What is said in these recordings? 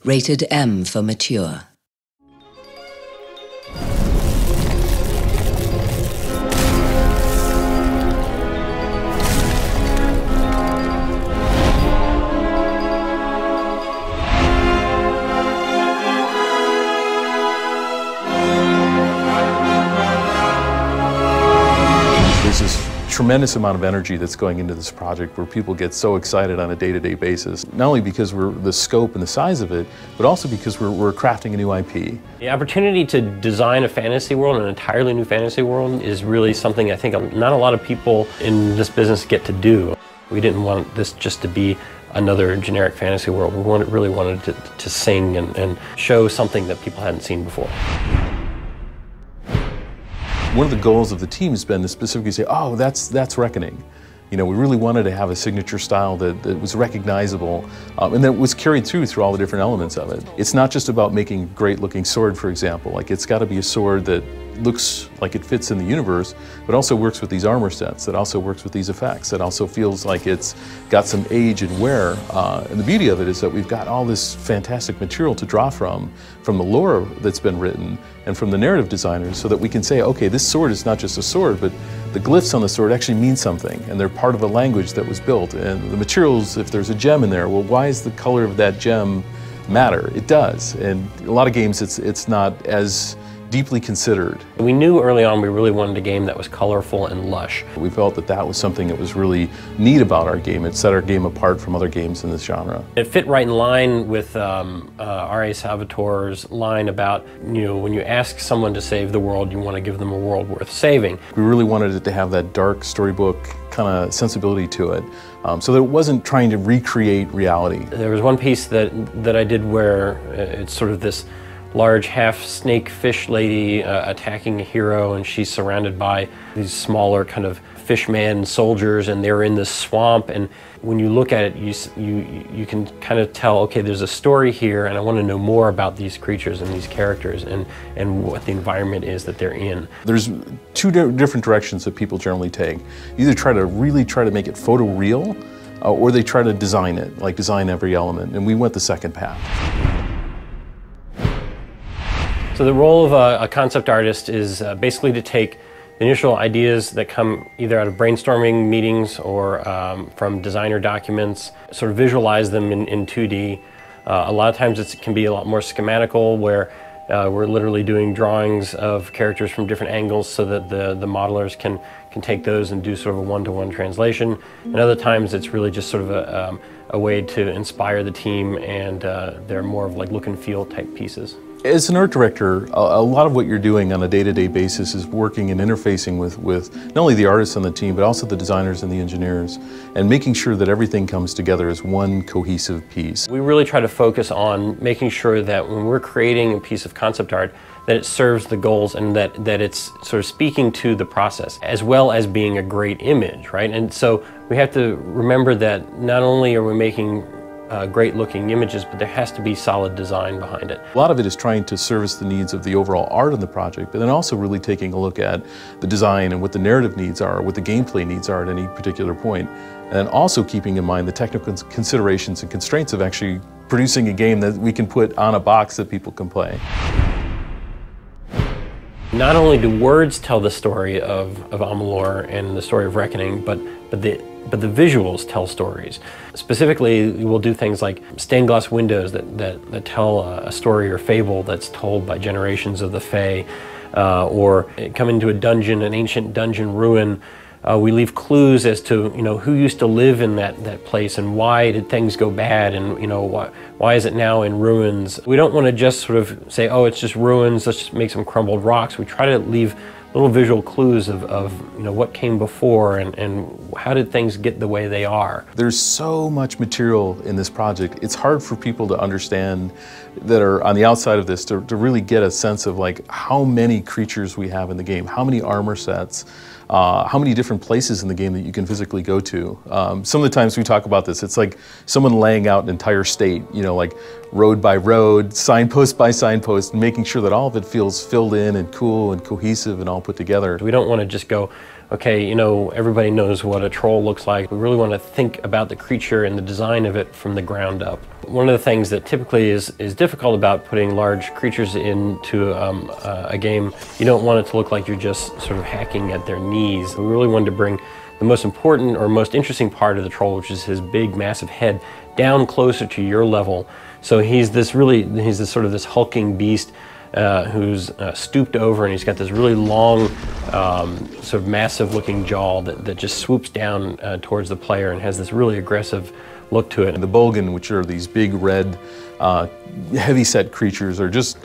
Rated M for mature. There's this tremendous amount of energy that's going into this project where people get so excited on a day-to-day basis, not only because we're the scope and the size of it, but also because we're crafting a new IP. The opportunity to design a fantasy world, an entirely new fantasy world, is really something I think not a lot of people in this business get to do. We didn't want this just to be another generic fantasy world. We really wanted to sing and show something that people hadn't seen before. One of the goals of the team has been to specifically say, oh, that's Reckoning. You know, we really wanted to have a signature style that was recognizable and that was carried through all the different elements of it. It's not just about making a great looking sword, for example. Like, it's got to be a sword that looks like it fits in the universe, but also works with these armor sets, that also works with these effects, that also feels like it's got some age and wear. And the beauty of it is that we've got all this fantastic material to draw from the lore that's been written and from the narrative designers, so that we can say, okay, this sword is not just a sword, but the glyphs on the sword actually mean something, and they're part of a language that was built. And the materials, if there's a gem in there, well, why does the color of that gem matter? It does. And a lot of games, it's not as deeply considered. We knew early on we really wanted a game that was colorful and lush. We felt that that was something that was really neat about our game. It set our game apart from other games in this genre. It fit right in line with R.A. Salvatore's line about, you know, when you ask someone to save the world, you want to give them a world worth saving. We really wanted it to have that dark storybook kind of sensibility to it, so that it wasn't trying to recreate reality. There was one piece that I did where it's sort of this large half-snake fish lady attacking a hero, and she's surrounded by these smaller kind of fishman soldiers, and they're in this swamp, and when you look at it, you can kind of tell, okay, there's a story here, and I want to know more about these creatures and these characters and what the environment is that they're in. There's two different directions that people generally take. Either really try to make it photoreal, or they try to design it, like design every element, and we went the second path. So the role of a concept artist is basically to take the initial ideas that come either out of brainstorming meetings or from designer documents, sort of visualize them in 2D. A lot of times it can be a lot more schematical, where we're literally doing drawings of characters from different angles so that the modelers can take those and do sort of a one-to-one translation. And other times it's really just sort of a way to inspire the team, and they're more of like look and feel type pieces. As an art director, a lot of what you're doing on a day-to-day basis is working and interfacing with not only the artists on the team, but also the designers and the engineers, and making sure that everything comes together as one cohesive piece. We really try to focus on making sure that when we're creating a piece of concept art, that it serves the goals and that it's sort of speaking to the process, as well as being a great image, right? And so we have to remember that not only are we making great looking images, but there has to be solid design behind it. A lot of it is trying to service the needs of the overall art of the project, but then also really taking a look at the design and what the narrative needs are, what the gameplay needs are at any particular point, and also keeping in mind the technical considerations and constraints of actually producing a game that we can put on a box that people can play. Not only do words tell the story of Amalur and the story of Reckoning, but the visuals tell stories. Specifically, we'll do things like stained glass windows that tell a story or fable that's told by generations of the Fae, or come into a dungeon, an ancient dungeon ruin. We leave clues as to, you know, who used to live in that place and why did things go bad, and, you know, why is it now in ruins. We don't want to just sort of say, oh, it's just ruins, let's just make some crumbled rocks. We try to leave little visual clues of you know, what came before and how did things get the way they are. There's so much material in this project. It's hard for people to understand that are on the outside of this to really get a sense of like how many creatures we have in the game, how many armor sets, how many different places in the game that you can physically go to. Some of the times we talk about this, it's like someone laying out an entire state, you know, like road by road, signpost by signpost, and making sure that all of it feels filled in and cool and cohesive and all put together. We don't want to just go, okay, you know, everybody knows what a troll looks like. We really want to think about the creature and the design of it from the ground up. One of the things that typically is difficult about putting large creatures into a game, you don't want it to look like you're just sort of hacking at their knees. We really wanted to bring the most important or most interesting part of the troll, which is his big, massive head, down closer to your level. So he's this sort of this hulking beast who's stooped over, and he's got this really long, sort of massive looking jaw that just swoops down towards the player and has this really aggressive look to it. The Bolgan, which are these big red, heavy-set creatures, are just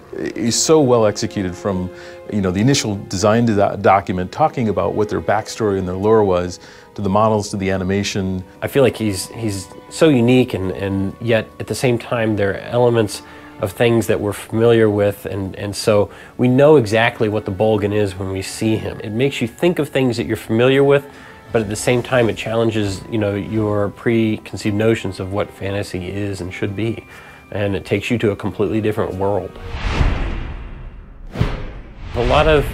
so well executed from, you know, the initial design document talking about what their backstory and their lore was, to the models, to the animation. I feel like he's so unique, and yet at the same time there are elements of things that we're familiar with, and so we know exactly what the Bolgan is when we see him. It makes you think of things that you're familiar with, but at the same time it challenges, you know, your preconceived notions of what fantasy is and should be, and it takes you to a completely different world. A lot of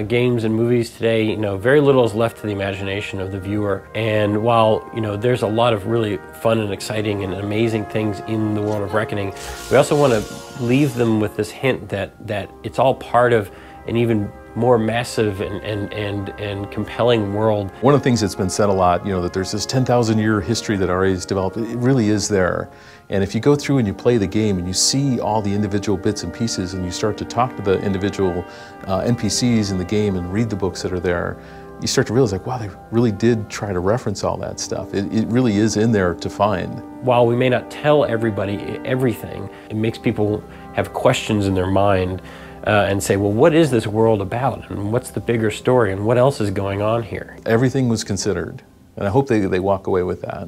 games and movies today, you know, very little is left to the imagination of the viewer. And while, you know, there's a lot of really fun and exciting and amazing things in the world of Reckoning, we also want to leave them with this hint that it's all part of an even more massive and compelling world. One of the things that's been said a lot, you know, that there's this 10,000-year history that RA has developed. It really is there. And if you go through and you play the game and you see all the individual bits and pieces, and you start to talk to the individual NPCs in the game and read the books that are there, you start to realize, like, wow, they really did try to reference all that stuff. It really is in there to find. While we may not tell everybody everything, it makes people have questions in their mind and say, well, what is this world about? And what's the bigger story? And what else is going on here? Everything was considered. And I hope they walk away with that.